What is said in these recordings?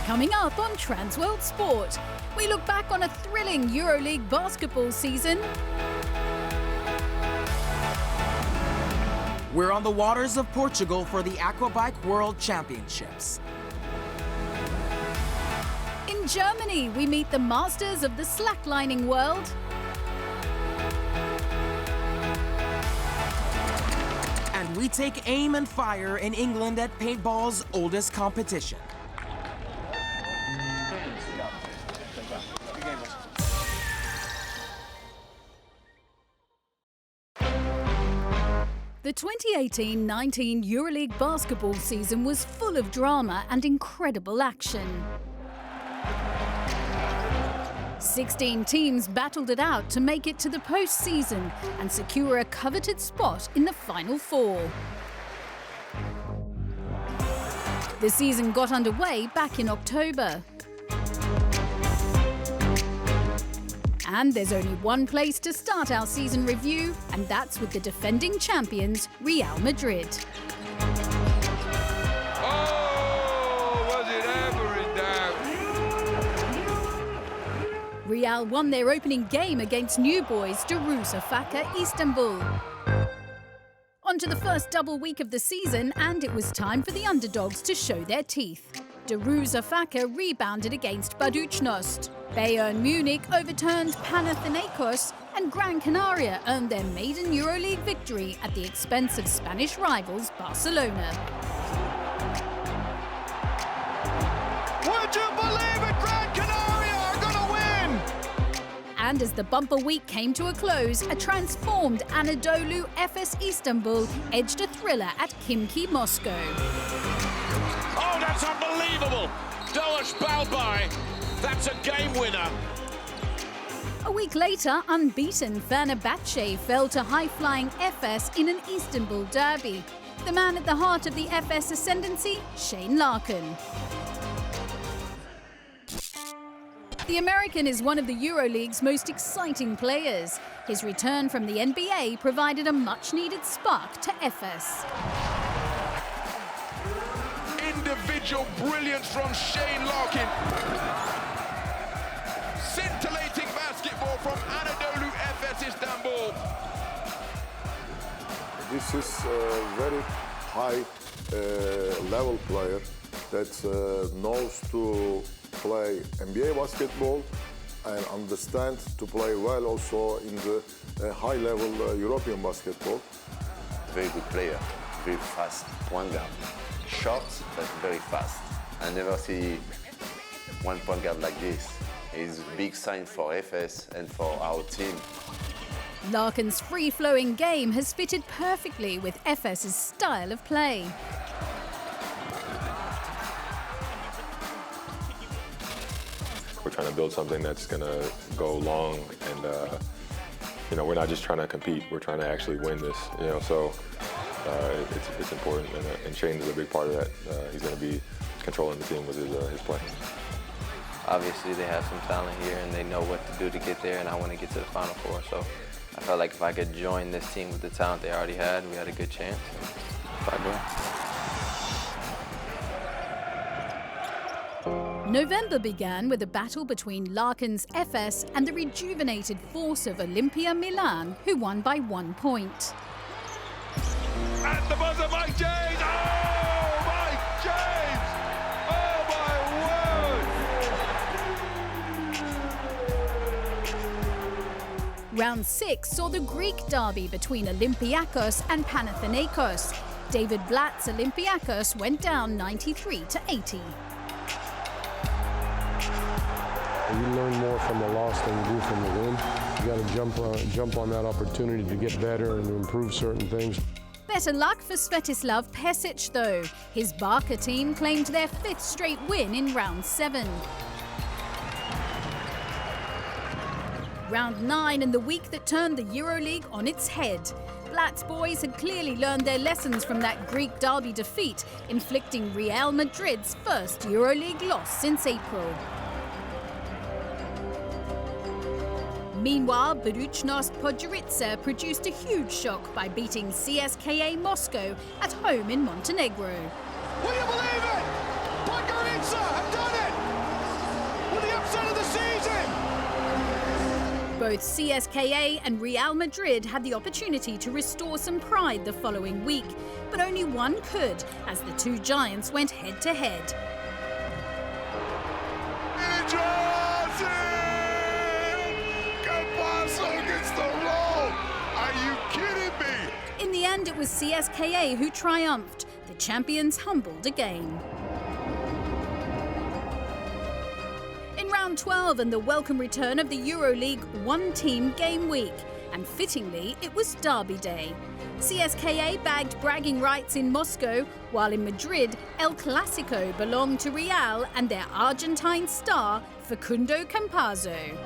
Coming up on Transworld Sport, we look back on a thrilling Euroleague basketball season. We're on the waters of Portugal for the Aqua Bike World Championships. In Germany, we meet the masters of the slacklining world. And we take aim and fire in England at paintball's oldest competition. The 2018-19 Euroleague basketball season was full of drama and incredible action. 16 teams battled it out to make it to the postseason and secure a coveted spot in the Final Four. The season got underway back in October. And there's only one place to start our season review, and that's with the defending champions, Real Madrid. Oh, was it ever in doubt? Real won their opening game against new boys Darüşşafaka Istanbul. On to the first double week of the season, and it was time for the underdogs to show their teeth. Darüşşafaka rebounded against Budućnost. Bayern Munich overturned Panathinaikos, and Gran Canaria earned their maiden Euroleague victory at the expense of Spanish rivals Barcelona. Would you believe it? Gran Canaria are gonna win! And as the bumper week came to a close, a transformed Anadolu Efes Istanbul edged a thriller at Khimki Moscow. Oh, that's unbelievable! Doğuş Balbay, that's a game winner. A week later, unbeaten Fenerbahce fell to high-flying Efes in an Istanbul derby. The man at the heart of the Efes ascendancy, Shane Larkin. The American is one of the Euroleague's most exciting players. His return from the NBA provided a much-needed spark to Efes. Individual brilliance from Shane Larkin. Scintillating basketball from Anadolu Efes Istanbul. This is a very high level player that knows to play NBA basketball and understands to play well also in the high level European basketball. Very good player, very fast, point guard. Short, but very fast. I never see one point guard like this. It's a big sign for Efes and for our team. Larkin's free-flowing game has fitted perfectly with Efes' style of play. We're trying to build something that's going to go long, and we're not just trying to compete. We're trying to actually win this. So. It's important, and Shane is a big part of that. He's going to be controlling the team with his play. Obviously, they have some talent here, and they know what to do to get there, and I want to get to the Final Four. So I felt like if I could join this team with the talent they already had, we had a good chance. If I do. November began with a battle between Larkin's Efes and the rejuvenated force of Olympia Milan, who won by 1 point. At the buzzer, Mike James! Oh, Mike James! Oh, my word! Round 6 saw the Greek derby between Olympiakos and Panathinaikos. David Blatt's Olympiakos went down 93-80. You learn more from the loss than you do from the win. You got to jump on that opportunity to get better and to improve certain things. Better luck for Svetislav Pesic, though. His Barca team claimed their 5th straight win in round 7. Round 9 and the week that turned the Euroleague on its head. Blatt's boys had clearly learned their lessons from that Greek derby defeat, inflicting Real Madrid's first Euroleague loss since April. Meanwhile, Budućnost Podgorica produced a huge shock by beating CSKA Moscow at home in Montenegro. Will you believe it? Podgorica have done it! upset of the season! Both CSKA and Real Madrid had the opportunity to restore some pride the following week, but only one could, as the two giants went head-to-head. Are you kidding me? In the end, it was CSKA who triumphed, the champions humbled again. In round 12 and the welcome return of the Euroleague one-team game week, and fittingly, it was Derby Day. CSKA bagged bragging rights in Moscow, while in Madrid, El Clásico belonged to Real and their Argentine star, Facundo Campazzo.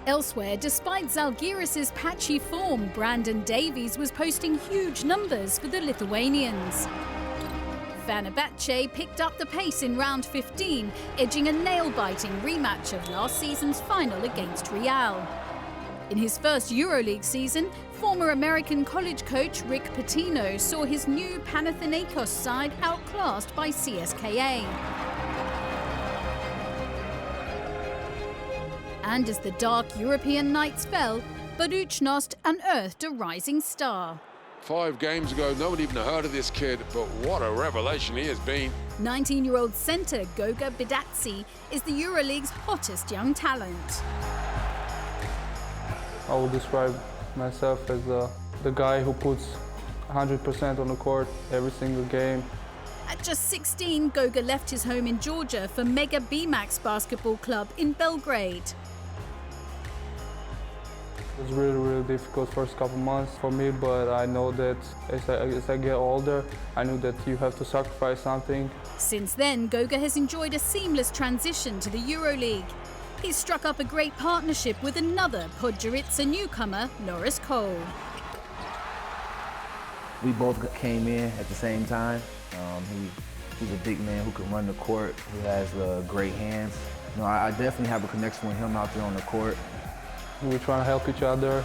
Elsewhere, despite Zalgiris' patchy form, Brandon Davies was posting huge numbers for the Lithuanians. Fenerbahce picked up the pace in round 15, edging a nail-biting rematch of last season's final against Real. In his first Euroleague season, former American college coach Rick Pitino saw his new Panathinaikos side outclassed by CSKA. And as the dark European nights fell, Budućnost unearthed a rising star. 5 games ago, nobody even heard of this kid, but what a revelation he has been. 19-year-old centre Goga Bidatsi is the Euroleague's hottest young talent. I would describe myself as the guy who puts 100% on the court every single game. At just 16, Goga left his home in Georgia for Mega BMAX Basketball Club in Belgrade. It was really, really difficult first couple months for me, but I know that as I get older, I knew that you have to sacrifice something. Since then, Goga has enjoyed a seamless transition to the Euroleague. He's struck up a great partnership with another Podgorica newcomer, Norris Cole. We both came in at the same time. He's a big man who can run the court, who has great hands. You know, I definitely have a connection with him out there on the court. We're trying to help each other.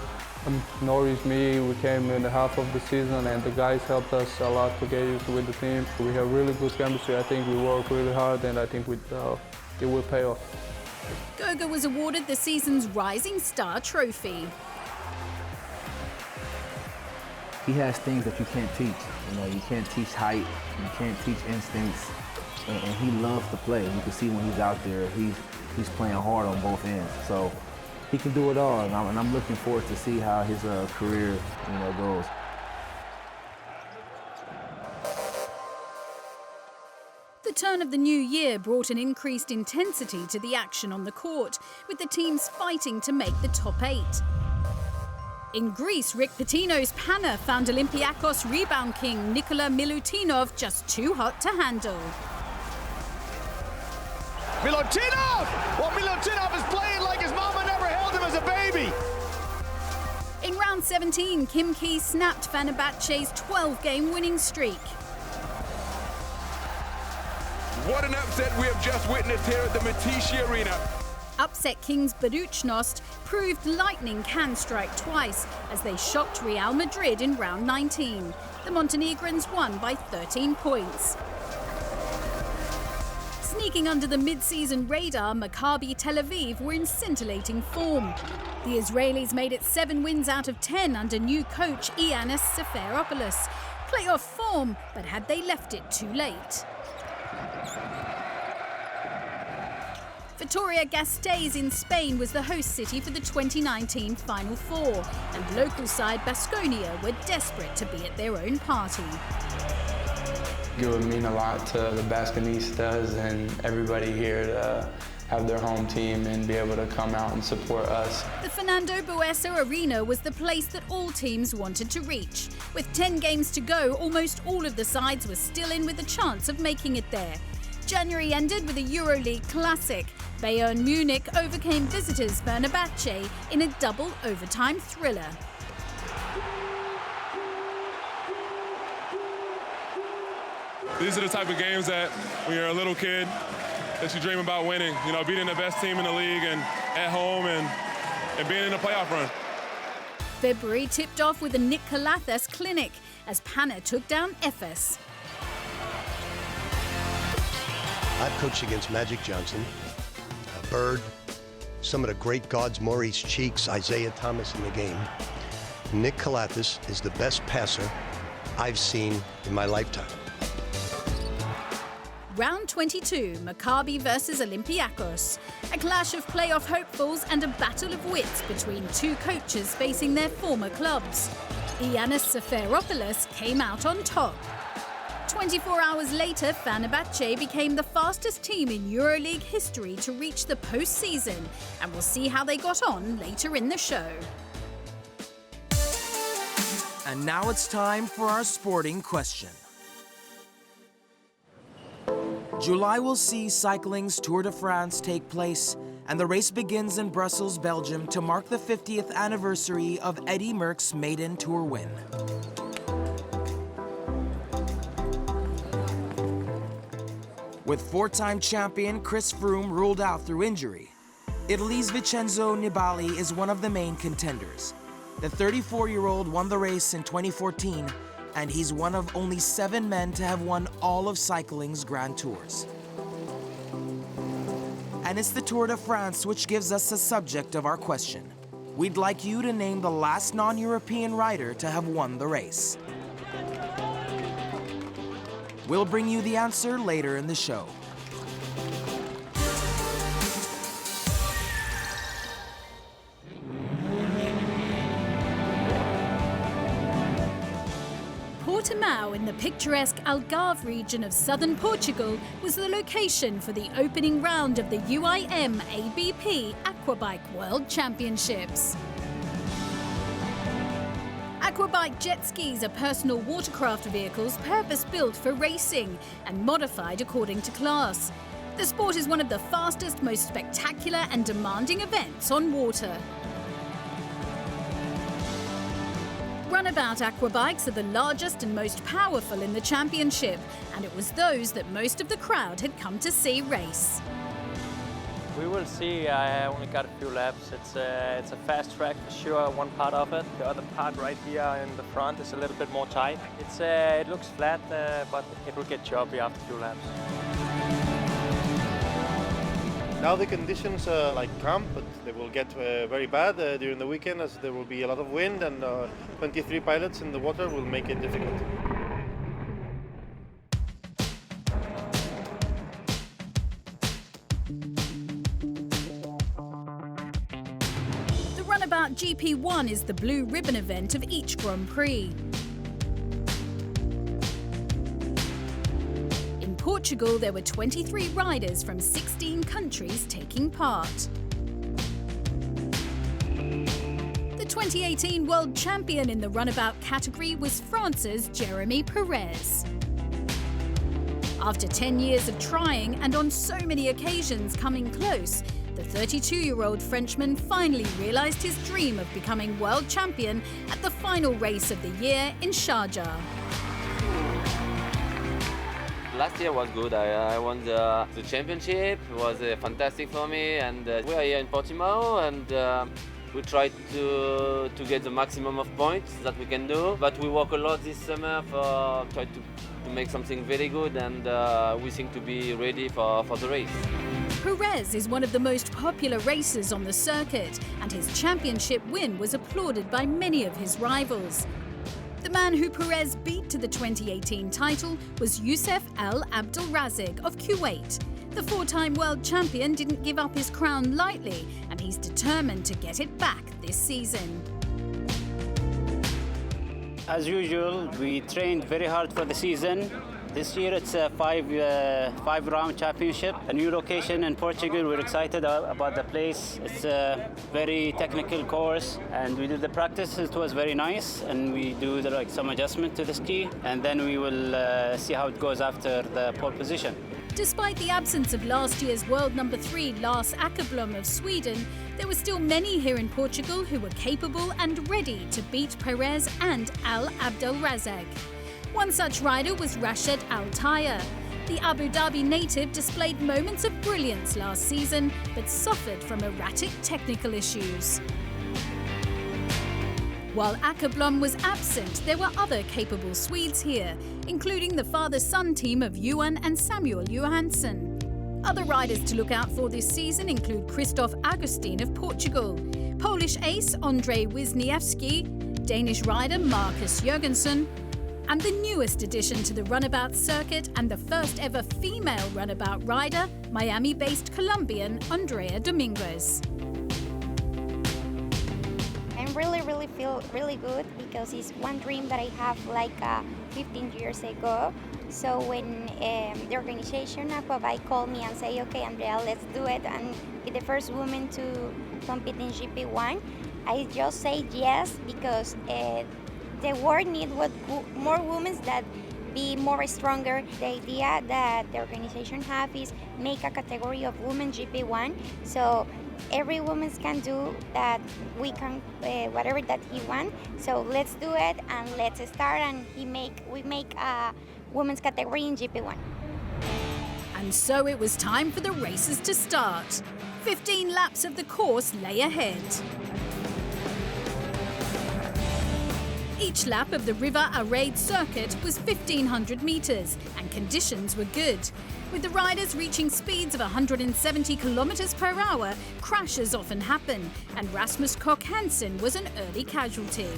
Norris, me, we came in the half of the season and the guys helped us a lot to get used with the team. We have really good chemistry. I think we work really hard and I think it will pay off. Goga was awarded the season's Rising Star trophy. He has things that you can't teach. You know, you can't teach height, you can't teach instincts, and he loves to play. You can see when he's out there, he's playing hard on both ends. So he can do it all, and I'm looking forward to see how his career, goes. The turn of the new year brought an increased intensity to the action on the court, with the teams fighting to make the top 8. In Greece, Rick Pitino's Pana found Olympiakos rebound king Nikola Milutinov just too hot to handle. Milutinov! Well, Milutinov is playing like his mama never held him as a baby. In round 17, Kim Key snapped Fenerbahce's 12-game winning streak. What an upset we have just witnessed here at the Matici Arena. Upset kings Budućnost proved lightning can strike twice as they shocked Real Madrid in round 19. The Montenegrins won by 13 points. Sneaking under the mid-season radar, Maccabi Tel Aviv were in scintillating form. The Israelis made it 7 wins out of 10 under new coach Ianis Seferopoulos. Playoff form, but had they left it too late? Vitoria-Gasteiz in Spain was the host city for the 2019 Final Four, and local side Baskonia were desperate to be at their own party. It would mean a lot to the Baskonistas and everybody here to have their home team and be able to come out and support us. The Fernando Buesa Arena was the place that all teams wanted to reach. With 10 games to go, almost all of the sides were still in with a chance of making it there. January ended with a Euroleague classic. Bayern Munich overcame visitors Fenerbahce in a double overtime thriller. These are the type of games that when you're a little kid that you dream about winning, beating the best team in the league and at home, and and being in a playoff run. February tipped off with a Nick Calathas clinic as Panna took down Efes. I've coached against Magic Johnson, Bird, some of the great gods, Maurice Cheeks, Isaiah Thomas in the game. Nick Calathas is the best passer I've seen in my lifetime. Round 22, Maccabi versus Olympiacos. A clash of playoff hopefuls and a battle of wits between two coaches facing their former clubs. Ianis Seferopoulos came out on top. 24 hours later, Fenerbahce became the fastest team in Euroleague history to reach the postseason, and we'll see how they got on later in the show. And now it's time for our sporting question. July will see cycling's Tour de France take place, and the race begins in Brussels, Belgium to mark the 50th anniversary of Eddy Merckx's maiden Tour win. With four-time champion Chris Froome ruled out through injury, Italy's Vincenzo Nibali is one of the main contenders. The 34-year-old won the race in 2014, and he's one of only 7 men to have won all of cycling's Grand Tours. And it's the Tour de France which gives us the subject of our question. We'd like you to name the last non-European rider to have won the race. We'll bring you the answer later in the show. Portimao in the picturesque Algarve region of southern Portugal was the location for the opening round of the UIM ABP Aquabike World Championships. Aquabike jet skis are personal watercraft vehicles purpose-built for racing and modified according to class. The sport is one of the fastest, most spectacular and demanding events on water. Runabout aquabikes are the largest and most powerful in the championship, and it was those that most of the crowd had come to see race. We will see. I only got a few laps. It's a fast track for sure, one part of it. The other part right here in the front is a little bit more tight. It looks flat, but it will get choppy after a few laps. Now the conditions are like calm, but they will get very bad during the weekend as there will be a lot of wind, and 23 pilots in the water will make it difficult. The Runabout GP1 is the blue ribbon event of each Grand Prix. In Portugal, there were 23 riders from 16 countries taking part. The 2018 world champion in the runabout category was France's Jeremy Perez. After 10 years of trying and on so many occasions coming close, the 32-year-old Frenchman finally realized his dream of becoming world champion at the final race of the year in Sharjah. Last year was good. I won the championship. It was fantastic for me, and we are here in Portimao, and we tried to get the maximum of points that we can do. But we work a lot this summer for try to make something very good, and we think to be ready for the race. Perez is one of the most popular racers on the circuit, and his championship win was applauded by many of his rivals. The man who Perez beat to the 2018 title was Youssef El Abdelrazig of Kuwait. The four-time world champion didn't give up his crown lightly, and he's determined to get it back this season. As usual, we trained very hard for the season. This year it's a five-round championship, a new location in Portugal. We're excited about the place. It's a very technical course, and we did the practice. It was very nice, and we do some adjustment to the ski, and then we will see how it goes after the pole position. Despite the absence of last year's world number 3 Lars Åkerblom of Sweden, there were still many here in Portugal who were capable and ready to beat Perez and El Abdelrazig. One such rider was Rached Al Tayer. The Abu Dhabi native displayed moments of brilliance last season, but suffered from erratic technical issues. While Åkerblom was absent, there were other capable Swedes here, including the father-son team of Johan and Samuel Johansson. Other riders to look out for this season include Christoph Augustin of Portugal, Polish ace Andrzej Wisniewski, Danish rider Marcus Jørgensen, and the newest addition to the runabout circuit and the first ever female runabout rider, Miami-based Colombian Andrea Dominguez. I really feel really good because it's one dream that I have like 15 years ago. So when the organization Aquabike called me and say, okay, Andrea, let's do it and be the first woman to compete in GP1, I just say yes because the world needs more women that be more stronger. The idea that the organization have is make a category of women GP1, so every woman can do that. We can whatever that he wants. So let's do it and let's start. And we make a women's category in GP1. And so it was time for the races to start. 15 laps of the course lay ahead. Each lap of the River Arade circuit was 1,500 metres and conditions were good. With the riders reaching speeds of 170 kilometres per hour, crashes often happen, and Rasmus Koch Hansen was an early casualty.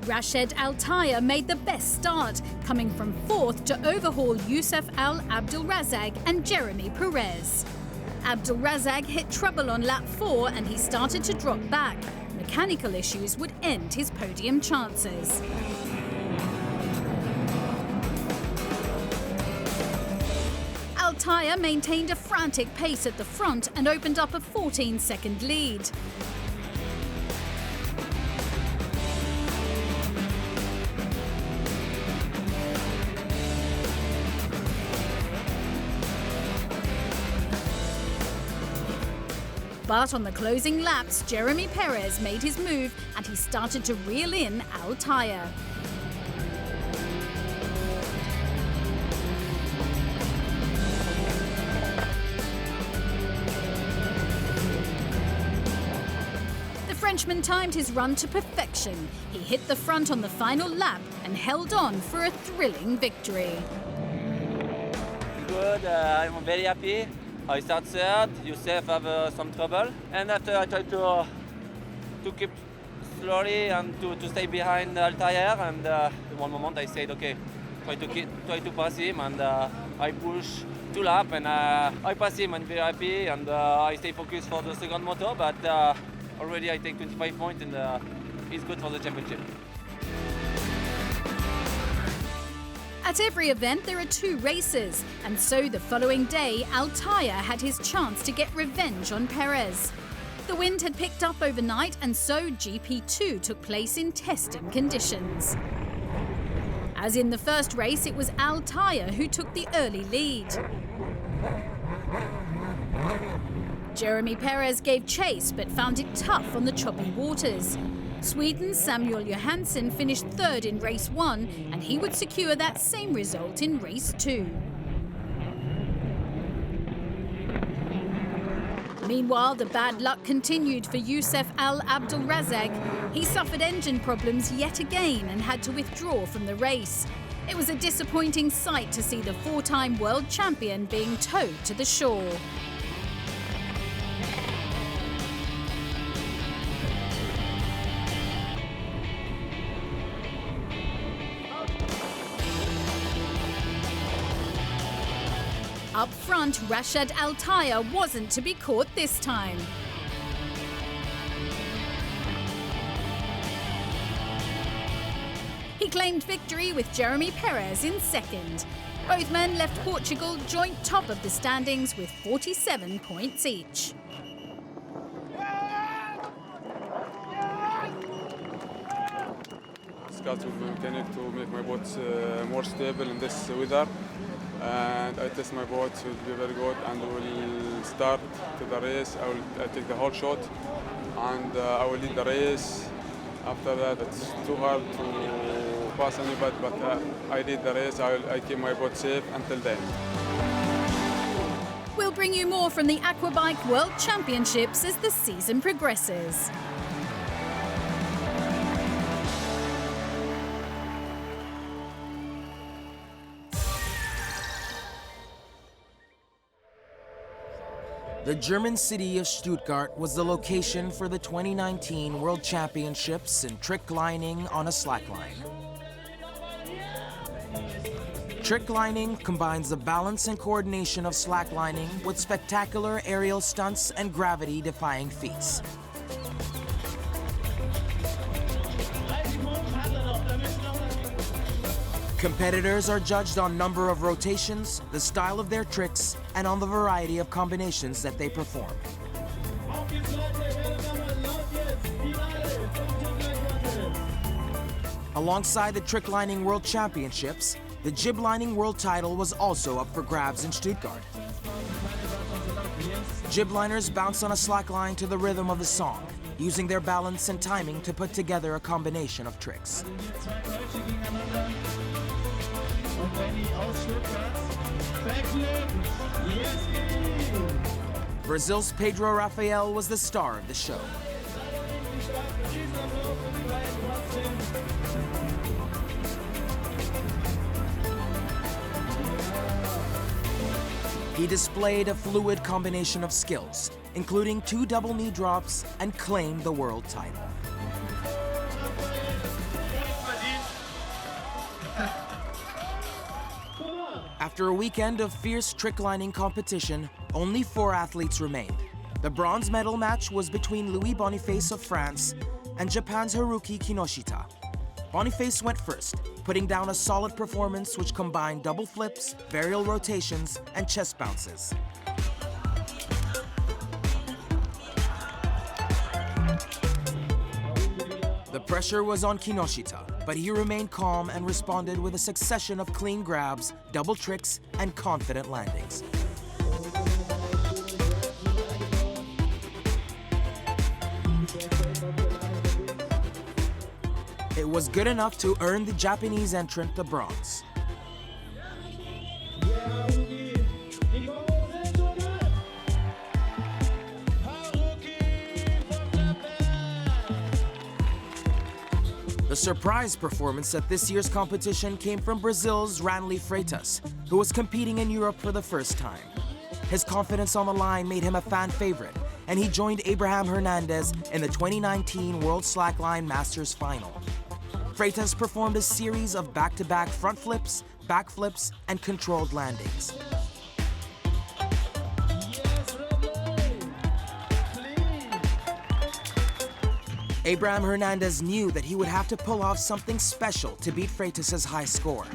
Rached Altaya made the best start, coming from 4th to overhaul Youssef Al Abdelrazak and Jeremy Perez. Abdelrazak hit trouble on lap 4 and he started to drop back. Mechanical issues would end his podium chances. Altaya maintained a frantic pace at the front and opened up a 14-second lead. But on the closing laps, Jeremy Perez made his move and he started to reel in Altaya. The Frenchman timed his run to perfection. He hit the front on the final lap and held on for a thrilling victory. Good, I'm very happy. I start third, Youssef have some trouble, and after I try to keep slowly and to stay behind Altaya, and in one moment I said, okay, try to pass him, and I push 2 laps, and I pass him, and very happy, and I stay focused for the second motor, but already I take 25 points, and it's good for the championship. At every event, there are 2 races, and so the following day, Altaya had his chance to get revenge on Perez. The wind had picked up overnight, and so GP2 took place in testing conditions. As in the first race, it was Altaya who took the early lead. Jeremy Perez gave chase, but found it tough on the choppy waters. Sweden's Samuel Johansson finished 3rd in race 1, and he would secure that same result in race 2. Meanwhile, the bad luck continued for Youssef Al Abdelrazak. He suffered engine problems yet again and had to withdraw from the race. It was a disappointing sight to see the 4-time world champion being towed to the shore. Up front, Rached Altaya wasn't to be caught this time. He claimed victory with Jeremy Perez in 2nd. Both men left Portugal joint top of the standings with 47 points each. Discussed with my mechanic to make my boats more stable in this weather. And I test my boat, it will be very good, and we'll start to the race. I take the whole shot, and I will lead the race. After that, it's too hard to pass anybody, but I lead the race. I keep my boat safe until then. We'll bring you more from the Aqua Bike World Championships as the season progresses. The German city of Stuttgart was the location for the 2019 World Championships in trick lining on a slackline. Trick lining combines the balance and coordination of slacklining with spectacular aerial stunts and gravity-defying feats. Competitors are judged on number of rotations, the style of their tricks, and on the variety of combinations that they perform. Alongside the Trick Lining World Championships, the Jib Lining World title was also up for grabs in Stuttgart. Jib liners bounce on a slackline to the rhythm of the song, using their balance and timing to put together a combination of tricks. Brazil's Pedro Rafael was the star of the show. He displayed a fluid combination of skills, including 2 double knee drops, and claimed the world title. After a weekend of fierce trick lining competition, only 4 athletes remained. The bronze medal match was between Louis Boniface of France and Japan's Haruki Kinoshita. Boniface went first, putting down a solid performance which combined double flips, varial rotations, and chest bounces. The pressure was on Kinoshita, but he remained calm and responded with a succession of clean grabs, double tricks, and confident landings. It was good enough to earn the Japanese entrant the bronze. The surprise performance at this year's competition came from Brazil's Ranley Freitas, who was competing in Europe for the first time. His confidence on the line made him a fan favorite, and he joined Abraham Hernandez in the 2019 World Slackline Masters Final. Freitas performed a series of back-to-back front flips, back flips, and controlled landings. Abraham Hernandez knew that he would have to pull off something special to beat Freitas' high score.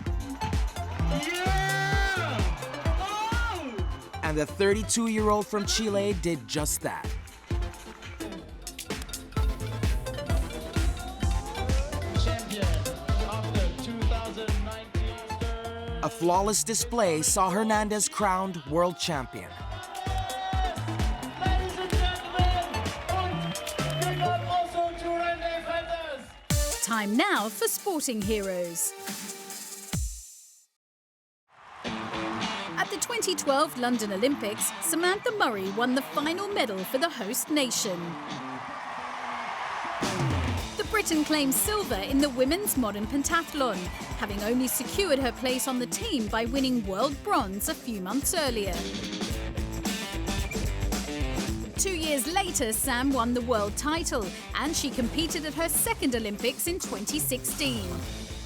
And the 32-year-old from Chile did just that. A flawless display saw Hernandez crowned world champion. Time now for Sporting Heroes. At the 2012 London Olympics, Samantha Murray won the final medal for the host nation. The Briton claimed silver in the women's modern pentathlon, having only secured her place on the team by winning world bronze a few months earlier. 2 years later, Sam won the world title, and she competed at her second Olympics in 2016.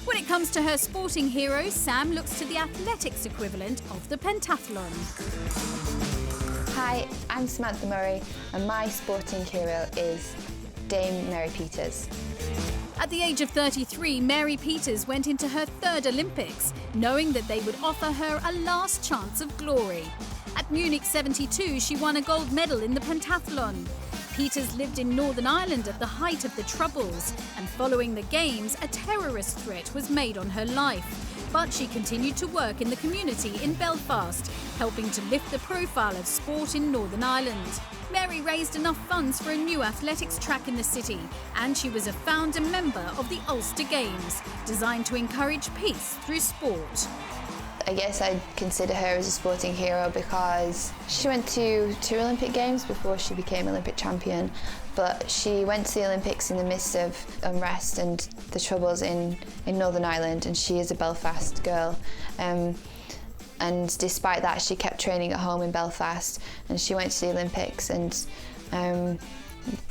When it comes to her sporting heroes, Sam looks to the athletics equivalent of the pentathlon. Hi, I'm Samantha Murray, and my sporting hero is Dame Mary Peters. At the age of 33, Mary Peters went into her third Olympics, knowing that they would offer her a last chance of glory. At Munich 72, she won a gold medal in the pentathlon. Peters lived in Northern Ireland at the height of the Troubles, and following the Games, a terrorist threat was made on her life. But she continued to work in the community in Belfast, helping to lift the profile of sport in Northern Ireland. Mary raised enough funds for a new athletics track in the city, and she was a founder member of the Ulster Games, designed to encourage peace through sport. I guess I'd consider her as a sporting hero because she went to 2 Olympic Games before she became Olympic champion, but she went to the Olympics in the midst of unrest and the troubles in Northern Ireland, and she is a Belfast girl. And despite that, she kept training at home in Belfast, and she went to the Olympics and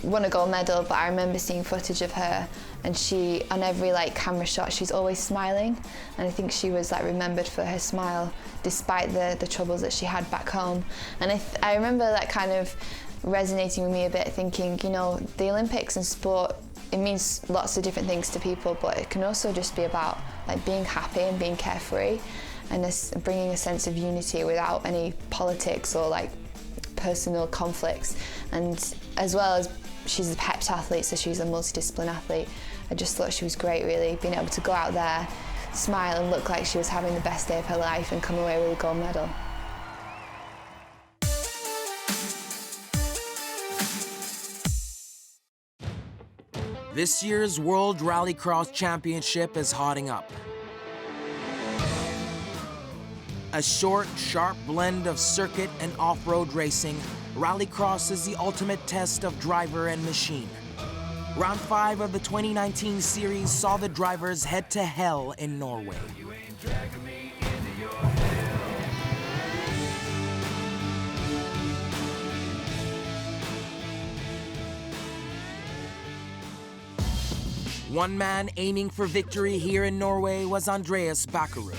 won a gold medal. But I remember seeing footage of her, and she, on every camera shot, she's always smiling, and I think she was remembered for her smile despite the troubles that she had back home. And I remember that kind of resonating with me a bit, thinking, you know, the Olympics and sport, it means lots of different things to people, but it can also just be about being happy and being carefree, and bringing a sense of unity without any politics or personal conflicts. And as well as she's a heptathlete, so she's a multidiscipline athlete, I just thought she was great, really, being able to go out there, smile and look like she was having the best day of her life and come away with a gold medal. This year's World Rallycross Championship is hotting up. A short, sharp blend of circuit and off-road racing, Rallycross is the ultimate test of driver and machine. Round 5 of the 2019 series saw the drivers head to hell in Norway. One man aiming for victory here in Norway was Andreas Bakkerud.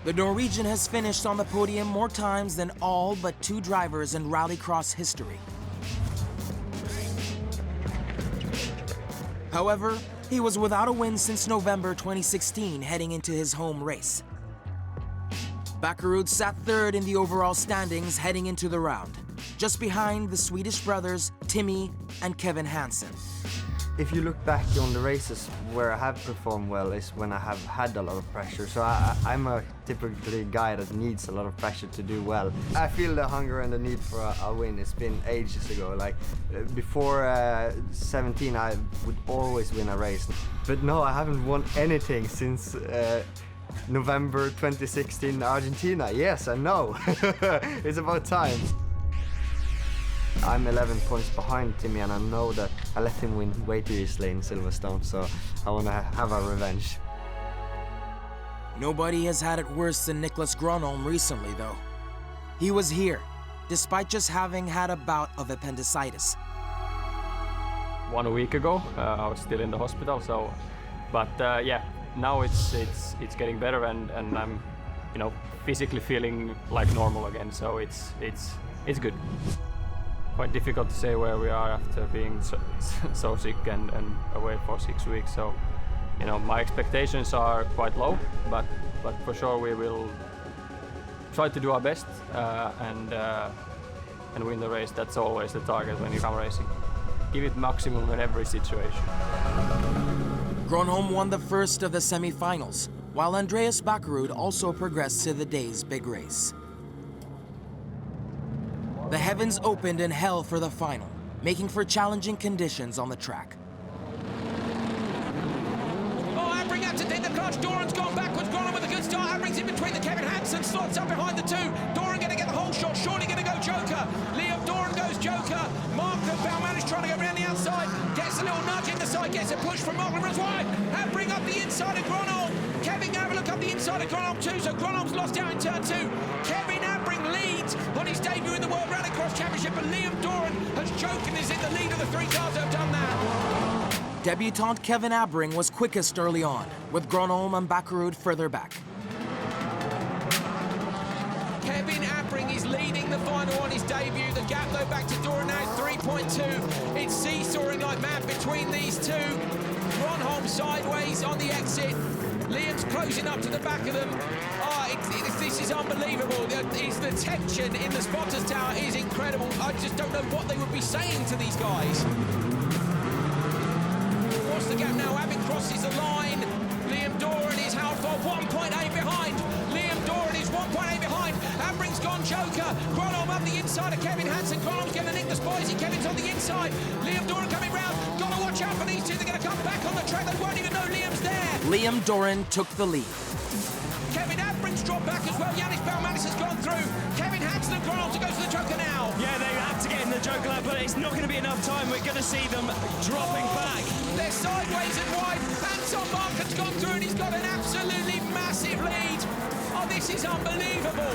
The Norwegian has finished on the podium more times than all but 2 drivers in rallycross history. However, he was without a win since November 2016 heading into his home race. Bakkerud sat 3rd in the overall standings heading into the round, just behind the Swedish brothers Timmy and Kevin Hansen. If you look back on the races where I have performed well is when I have had a lot of pressure. So I'm a typically guy that needs a lot of pressure to do well. I feel the hunger and the need for a win. It's been ages ago. Before 17, I would always win a race. But no, I haven't won anything since November 2016 Argentina. Yes, I know. It's about time. I'm 11 points behind Timmy, and I know that I let him win way too easily in Silverstone, so I want to have a revenge. Nobody has had it worse than Niklas Gronholm recently, though. He was here, despite just having had a bout of appendicitis. 1 week ago, I was still in the hospital, but yeah, now it's getting better, and I'm, physically feeling like normal again, so it's good. Quite difficult to say where we are after being so sick and away for 6 weeks. So, my expectations are quite low, but for sure we will try to do our best and win the race. That's always the target when you come racing. Give it maximum in every situation. Gronholm won the first of the semi-finals, while Andreas Bakkerud also progressed to the day's big race. The heavens opened in hell for the final, making for challenging conditions on the track. Oh, Abring out to take the clutch. Doran's gone backwards. Gronholm with a good start. Abring's in between the Kevin Hansen, slots up behind the 2. Doran going to get the whole shot. Surely going to go Joker. Liam Doran goes Joker. Mark Baumann is trying to go around the outside. Gets a little nudge in the side. Gets a push from Mark runs wide. Abring up the inside of Gronholm. Kevin have a look up the inside of Gronholm too. So Gronholm's lost out in turn 2. Kevin Abring leads on his debut in the World Rallycross Championship, but Liam Doran has choked and is in the lead of the 3 cars that have done that. Debutant Kevin Abring was quickest early on, with Gronholm and Bakkerud further back. Kevin Abring is leading the final on his debut. The gap though back to Doran now is 3.2. It's seesawing like mad between these 2. Gronholm sideways on the exit. Liam's closing up to the back of them. This is unbelievable. The tension in the spotters tower is incredible. I just don't know what they would be saying to these guys. What's the gap now? Abing crosses the line. Liam Doran is how far? 1.8 behind. Liam Doran is 1.8 behind. Abring's gone Joker. Gronholm up the inside of Kevin Hansen. Gronholm's going to nick the spoils. Kevin's on the inside. Liam Doran coming round. Got to watch out for these two. They're going to come back on the track. They won't even know Liam's there. Liam Doran took the lead. Kevin Abring's dropped back as well. Yannis Baumanis has gone through. Kevin Hansen and gone on to go to the Joker now. Yeah, they have to get in the Joker lap, but it's not going to be enough time. We're going to see them dropping back. They're sideways and wide. Anton Markin's gone through and he's got an absolutely massive lead. Oh, this is unbelievable.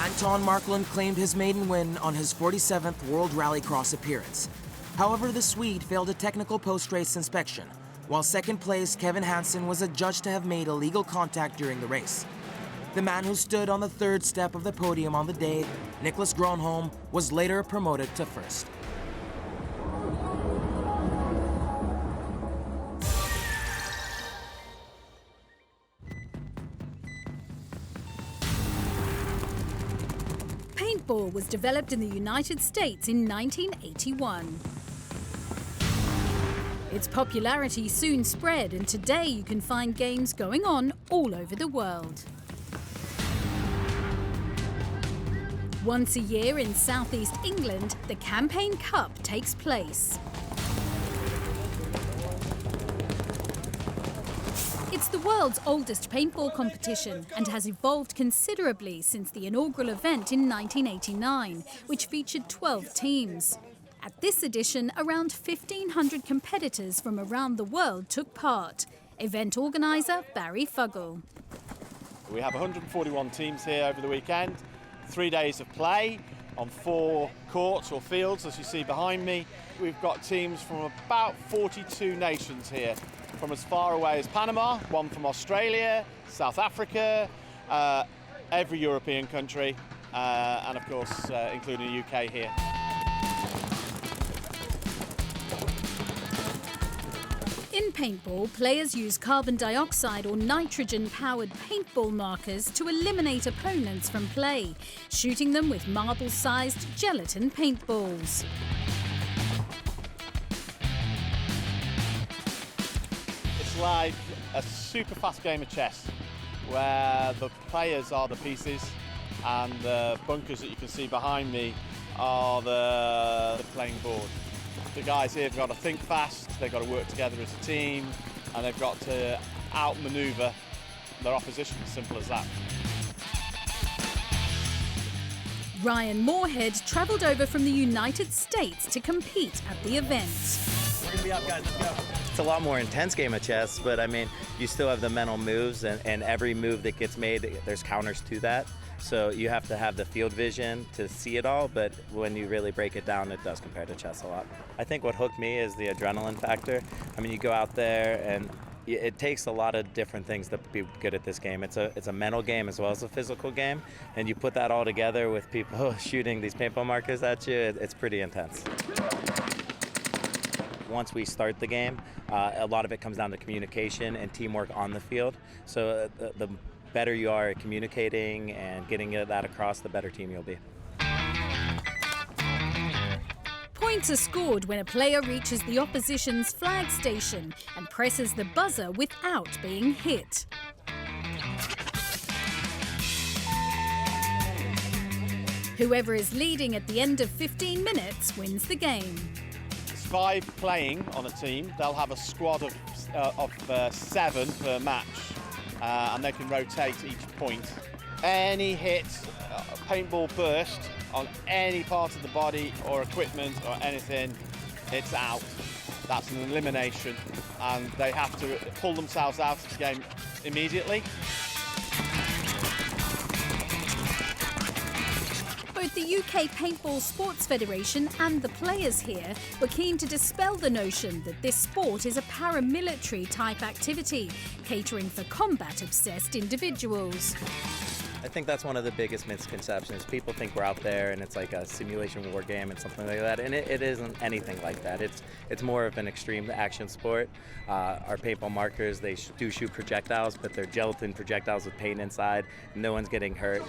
Anton Marklund claimed his maiden win on his 47th World Rallycross appearance. However, the Swede failed a technical post-race inspection, while second place Kevin Hansen was adjudged to have made illegal contact during the race. The man who stood on the third step of the podium on the day, Nicholas Gronholm, was later promoted to first. Paintball was developed in the United States in 1981. Its popularity soon spread, and today you can find games going on all over the world. Once a year in southeast England, the Campaign Cup takes place. It's the world's oldest paintball competition and has evolved considerably since the inaugural event in 1989, which featured 12 teams. At this edition, around 1,500 competitors from around the world took part. Event organiser Barry Fuggle. We have 141 teams here over the weekend, 3 days of play on 4 courts or fields, as you see behind me. We've got teams from about 42 nations here, from as far away as Panama, one from Australia, South Africa, every European country, and of course including the UK here. In paintball, players use carbon dioxide or nitrogen-powered paintball markers to eliminate opponents from play, shooting them with marble-sized gelatin paintballs. It's like a super fast game of chess, where the players are the pieces and the bunkers that you can see behind me are the playing board. The guys here have got to think fast, they've got to work together as a team, and they've got to outmaneuver their opposition, as simple as that. Ryan Moorhead travelled over from the United States to compete at the event. We're gonna be up, guys, let's go. It's a lot more intense game of chess, but I mean, you still have the mental moves, and every move that gets made, there's counters to that. So you have to have the field vision to see it all, but when you really break it down, it does compare to chess a lot. I think what hooked me is the adrenaline factor. I mean, you go out there and it takes a lot of different things to be good at this game. It's a mental game as well as a physical game, and you put that all together with people shooting these paintball markers at you, it's pretty intense. Once we start the game, a lot of it comes down to communication and teamwork on the field. So the better you are at communicating and getting that across, the better team you'll be. Points are scored when a player reaches the opposition's flag station and presses the buzzer without being hit. Whoever is leading at the end of 15 minutes wins the game. There's 5 playing on a team. They'll have a squad of 7 per match. And they can rotate each point. Any hit, paintball burst on any part of the body or equipment or anything, it's out. That's an elimination, and they have to pull themselves out of the game immediately. Both the UK Paintball Sports Federation and the players here were keen to dispel the notion that this sport is a paramilitary type activity, catering for combat-obsessed individuals. I think that's one of the biggest misconceptions. People think we're out there and it's like a simulation war game and something like that, and it isn't anything like that. It's more of an extreme action sport. Our paintball markers, they do shoot projectiles, but they're gelatin projectiles with paint inside. No one's getting hurt.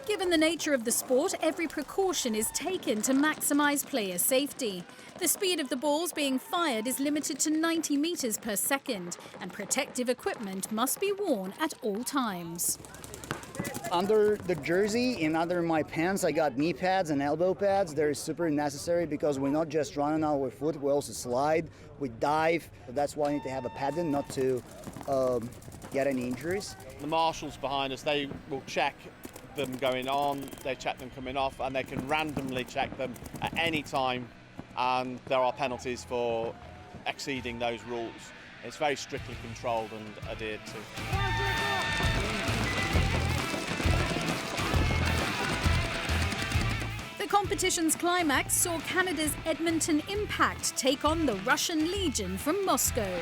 Given the nature of the sport, every precaution is taken to maximise player safety. The speed of the balls being fired is limited to 90 metres per second, and protective equipment must be worn at all times. Under the jersey and under my pants, I got knee pads and elbow pads. They're super necessary because we're not just running on our foot, we also slide, we dive. That's why I need to have a padding, not to get any injuries. The marshals behind us, they will check them going on, they check them coming off, and they can randomly check them at any time, and there are penalties for exceeding those rules. It's very strictly controlled and adhered to. The competition's climax saw Canada's Edmonton Impact take on the Russian Legion from Moscow.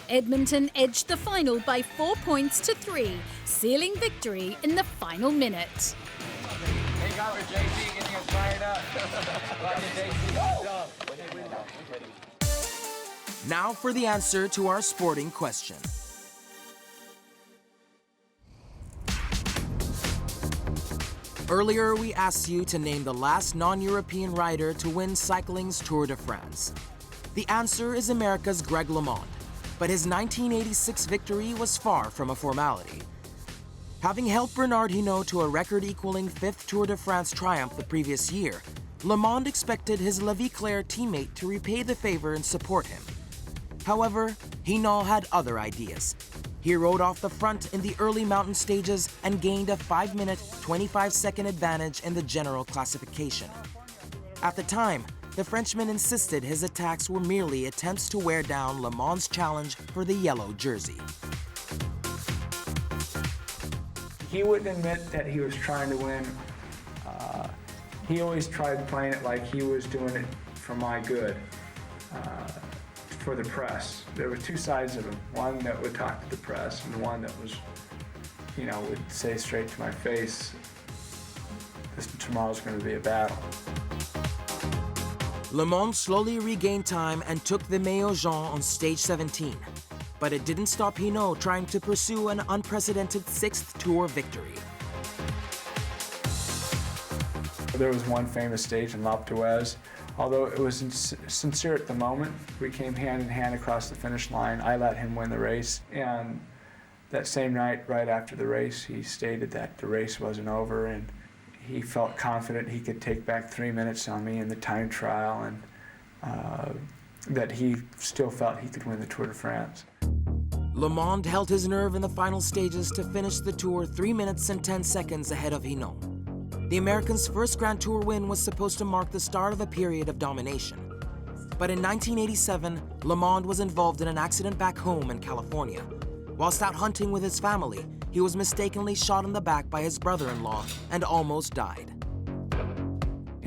Edmonton edged the final by 4 points to 3, sealing victory in the final minute. Now for the answer to our sporting question. Earlier, we asked you to name the last non-European rider to win cycling's Tour de France. The answer is America's Greg LeMond, but his 1986 victory was far from a formality. Having helped Bernard Hinault to a record-equaling 5th Tour de France triumph the previous year, LeMond expected his La Vie Claire teammate to repay the favor and support him. However, Hinault had other ideas. He rode off the front in the early mountain stages and gained a 5-minute, 25-second advantage in the general classification. At the time, the Frenchman insisted his attacks were merely attempts to wear down LeMond's challenge for the yellow jersey. He wouldn't admit that he was trying to win. He always tried playing it like he was doing it for my good, for the press. There were two sides of him. One that would talk to the press, and the one that was, would say straight to my face, tomorrow's going to be a battle. LeMond slowly regained time and took the Maillot Jaune on stage 17. But it didn't stop Hinault trying to pursue an unprecedented 6th Tour victory. There was one famous stage in L'Alpe d'Huez. Although it was sincere at the moment, we came hand in hand across the finish line. I let him win the race, and that same night, right after the race, he stated that the race wasn't over, and he felt confident he could take back 3 minutes on me in the time trial, and that he still felt he could win the Tour de France. LeMond held his nerve in the final stages to finish the Tour 3 minutes and 10 seconds ahead of Hinault. The American's first Grand Tour win was supposed to mark the start of a period of domination. But in 1987, LeMond was involved in an accident back home in California. Whilst out hunting with his family, he was mistakenly shot in the back by his brother-in-law and almost died.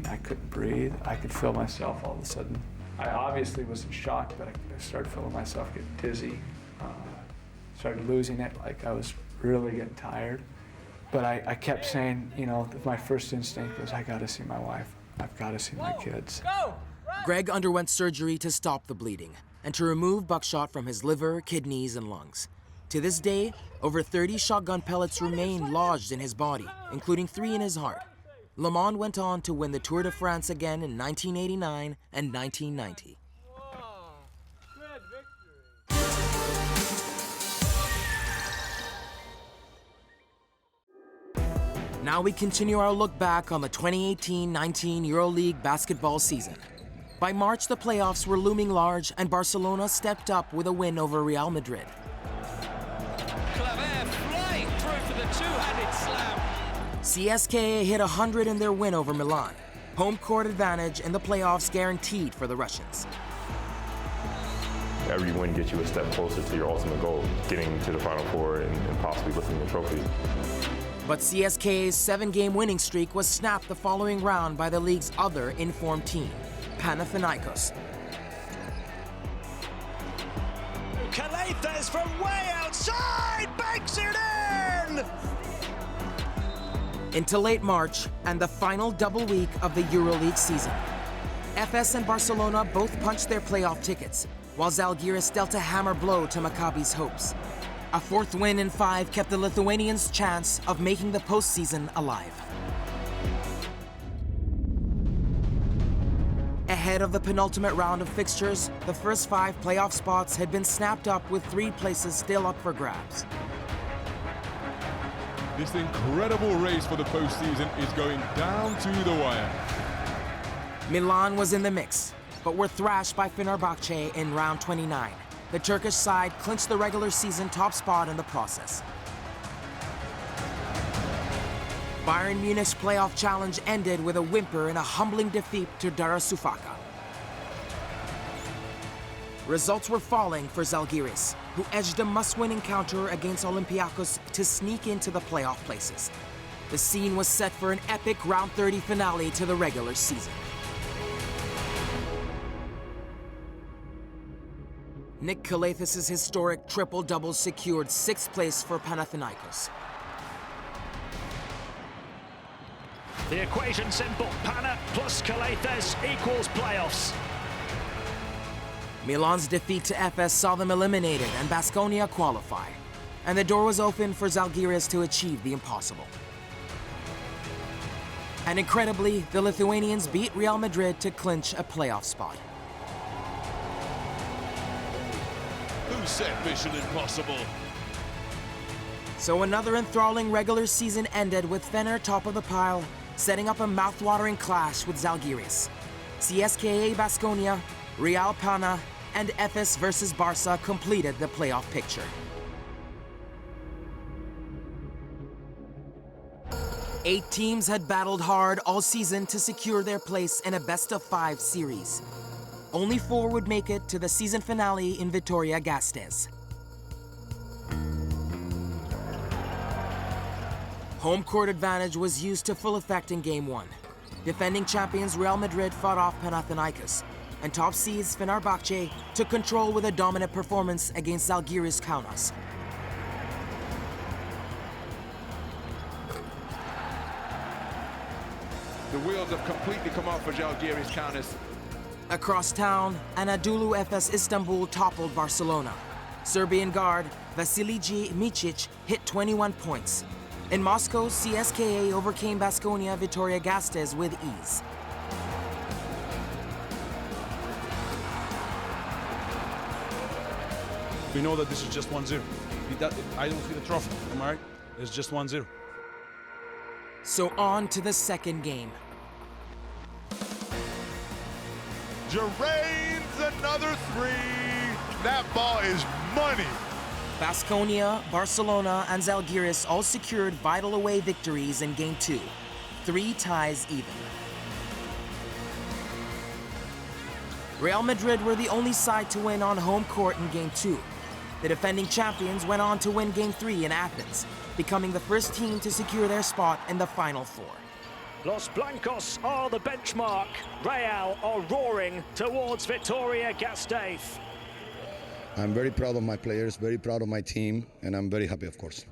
I couldn't breathe. I could feel myself all of a sudden. I obviously was in shock, but I started feeling myself get dizzy. Started losing it, like I was really getting tired. But I kept saying, my first instinct was, I gotta see my wife. I've gotta see my kids. Greg underwent surgery to stop the bleeding and to remove buckshot from his liver, kidneys, and lungs. To this day, over 30 shotgun pellets remain lodged in his body, including 3 in his heart. LeMond went on to win the Tour de France again in 1989 and 1990. Now we continue our look back on the 2018-19 Euroleague basketball season. By March, the playoffs were looming large, and Barcelona stepped up with a win over Real Madrid. Claver flying through for the two-handed slam. CSKA hit 100 in their win over Milan. Home court advantage in the playoffs guaranteed for the Russians. Every win gets you a step closer to your ultimate goal, getting to the Final Four and possibly lifting the trophy. But CSKA's 7-game winning streak was snapped the following round by the league's other informed team, Panathinaikos. Calathes from way outside, banks it in! Into late March and the final double week of the Euroleague season. FS and Barcelona both punched their playoff tickets, while Zalgiris dealt a hammer blow to Maccabi's hopes. A 4th win in 5 kept the Lithuanians' chance of making the postseason alive. Ahead of the penultimate round of fixtures, the first 5 playoff spots had been snapped up with 3 places still up for grabs. This incredible race for the postseason is going down to the wire. Milan was in the mix, but were thrashed by Fenerbahce in round 29. The Turkish side clinched the regular season top spot in the process. Bayern Munich's playoff challenge ended with a whimper and a humbling defeat to Darüşşafaka. Results were falling for Zalgiris, who edged a must-win encounter against Olympiacos to sneak into the playoff places. The scene was set for an epic round 30 finale to the regular season. Nick Kalathis' historic triple-double secured 6th place for Panathinaikos. The equation simple, Pana plus Kalathis equals playoffs. Milan's defeat to Efes saw them eliminated and Baskonia qualify, and the door was open for Zalgiris to achieve the impossible. And incredibly, the Lithuanians beat Real Madrid to clinch a playoff spot. Who said mission impossible? So another enthralling regular season ended with Fener top of the pile, setting up a mouth-watering clash with Zalgiris. CSKA Baskonia, Real Pana, and Efes versus Barca completed the playoff picture. Eight teams had battled hard all season to secure their place in a best-of-5 series. Only 4 would make it to the season finale in Vitoria-Gasteiz. Home court advantage was used to full effect in Game 1. Defending champions Real Madrid fought off Panathinaikos, and top seeds Fenerbahce took control with a dominant performance against Zalgiris Kaunas. The wheels have completely come off for Zalgiris Kaunas. Across town, Anadolu Efes Istanbul toppled Barcelona. Serbian guard Vasilij Micic hit 21 points. In Moscow, CSKA overcame Baskonia Vitoria-Gasteiz with ease. We know that this is just 1-0. I don't see the trophy, am I right? It's just 1-0. So on to the second game. Geraint's another 3. That ball is money. Baskonia, Barcelona, and Zalgiris all secured vital away victories in Game 2. 3 ties even. Real Madrid were the only side to win on home court in Game 2. The defending champions went on to win Game 3 in Athens, becoming the first team to secure their spot in the Final Four. Los Blancos are the benchmark. Real are roaring towards Vitoria-Gasteiz. I'm very proud of my players, very proud of my team, and I'm very happy, of course.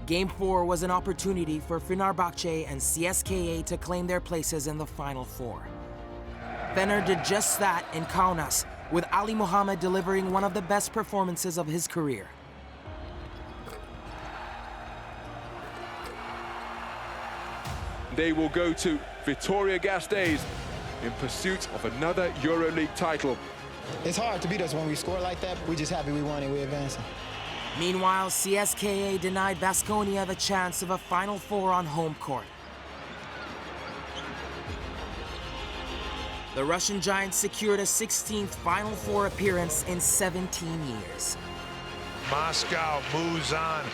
Game 4 was an opportunity for Fenerbahce and CSKA to claim their places in the Final Four. Fener did just that in Kaunas, with Ali Mohammed delivering one of the best performances of his career. They will go to Vitoria-Gasteiz in pursuit of another Euroleague title. It's hard to beat us when we score like that. We're just happy we won and we're advancing. Meanwhile, CSKA denied Baskonia the chance of a Final Four on home court. The Russian Giants secured a 16th Final Four appearance in 17 years. Moscow moves on,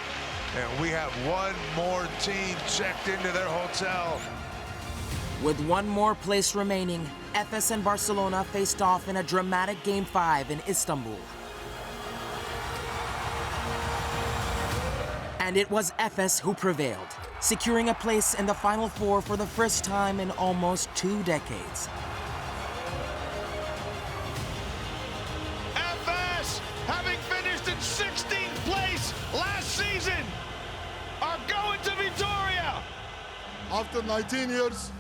and we have one more team checked into their hotel. With one more place remaining, Efes and Barcelona faced off in a dramatic Game 5 in Istanbul. And it was Efes who prevailed, securing a place in the Final Four for the first time in almost 2 decades. Efes, having finished in 16th place last season, are going to Vitoria. After 19 years,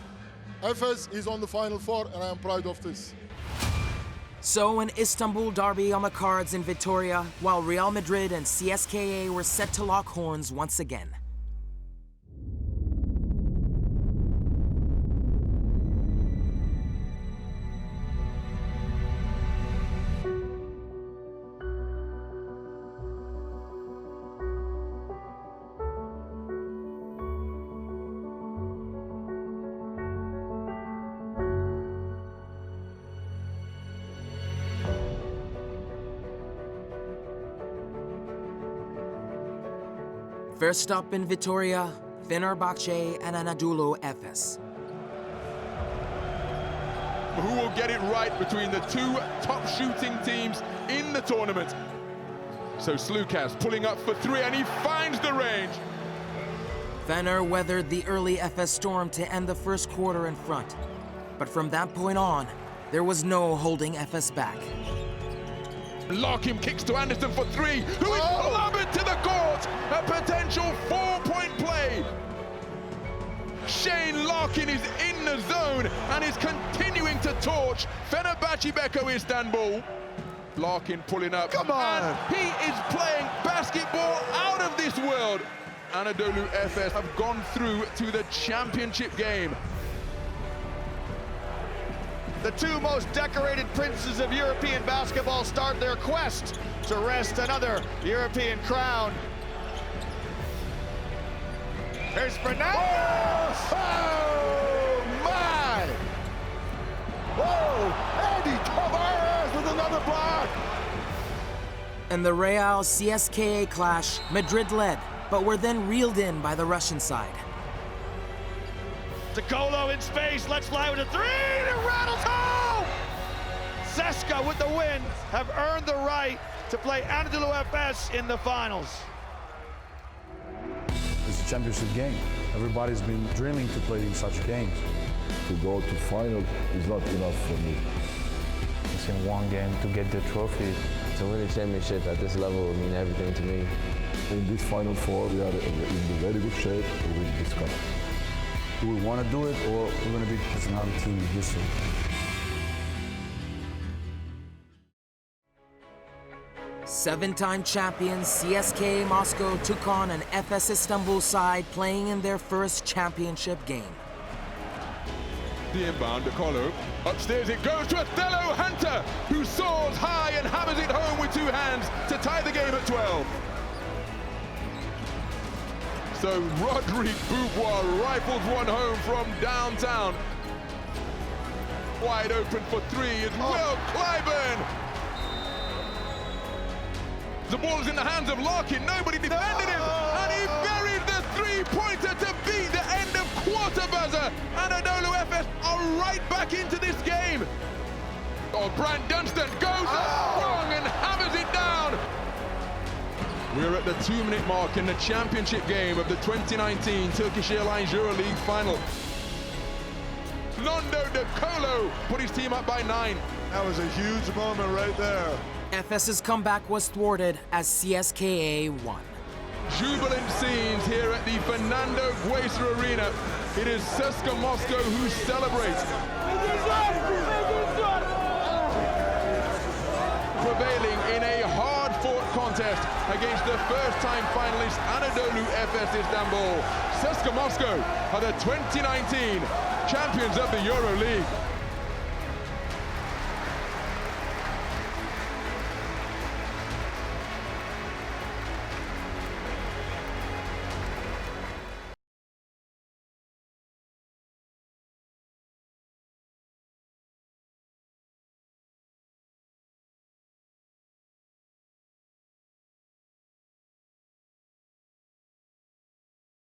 Efes is on the Final Four, and I am proud of this. So an Istanbul derby on the cards in Vitoria, while Real Madrid and CSKA were set to lock horns once again. First up in Vitoria, Fenerbahce and Anadolu Efes. Who will get it right between the two top shooting teams in the tournament? So Slukas pulling up for three, and he finds the range. Fener weathered the early Efes storm to end the first quarter in front. But from that point on, there was no holding Efes back. Larkin kicks to Anderson for three, who is clobbered to the court. A potential 4-point play. Shane Larkin is in the zone and is continuing to torch Fenerbahce Beko Istanbul. Larkin pulling up. Come on! And he is playing basketball out of this world. Anadolu Efes have gone through to the championship game. The two most decorated princes of European basketball start their quest to wrest another European crown. Here's Fernandez! Oh, my! Whoa! Andy Tavares with another block! In the Real CSKA clash, Madrid led, but were then reeled in by the Russian side. Decolo in space, let's fly with a three, and it rattles home! Ceska with the win have earned the right to play Anadolu Efes in the finals. It's a championship game. Everybody's been dreaming to play in such games. To go to final is not enough for me. It's in one game to get the trophy. To win a championship at this level would mean everything to me. In this Final Four, we are in very good shape to win this cup. Do we want to do it, or we're going to be just another team in history? Seven-time champions CSKA Moscow took on an Efes Istanbul side playing in their first championship game. The inbound, Decolo. Upstairs it goes to Othello Hunter, who soars high and hammers it home with two hands to tie the game at 12. So Rodrigue Beaubois rifles one home from downtown. Wide open for three is Will Clyburn. The ball is in the hands of Larkin, nobody defended him, and he buried the three-pointer to beat the end of quarter buzzer. Anadolu Efes are right back into this game. Oh, Brant Dunstan goes strong and hammers it down. We're at the 2-minute mark in the championship game of the 2019 Turkish Airlines Euroleague final. Londo Decolo put his team up by 9. That was a huge moment right there. Efes's comeback was thwarted as CSKA won. Jubilant scenes here at the Fernando Guesa Arena. It is CSKA Moscow who celebrates. Prevailing in a hard-fought contest against the first-time finalist Anadolu Efes Istanbul. CSKA Moscow are the 2019 champions of the Euroleague.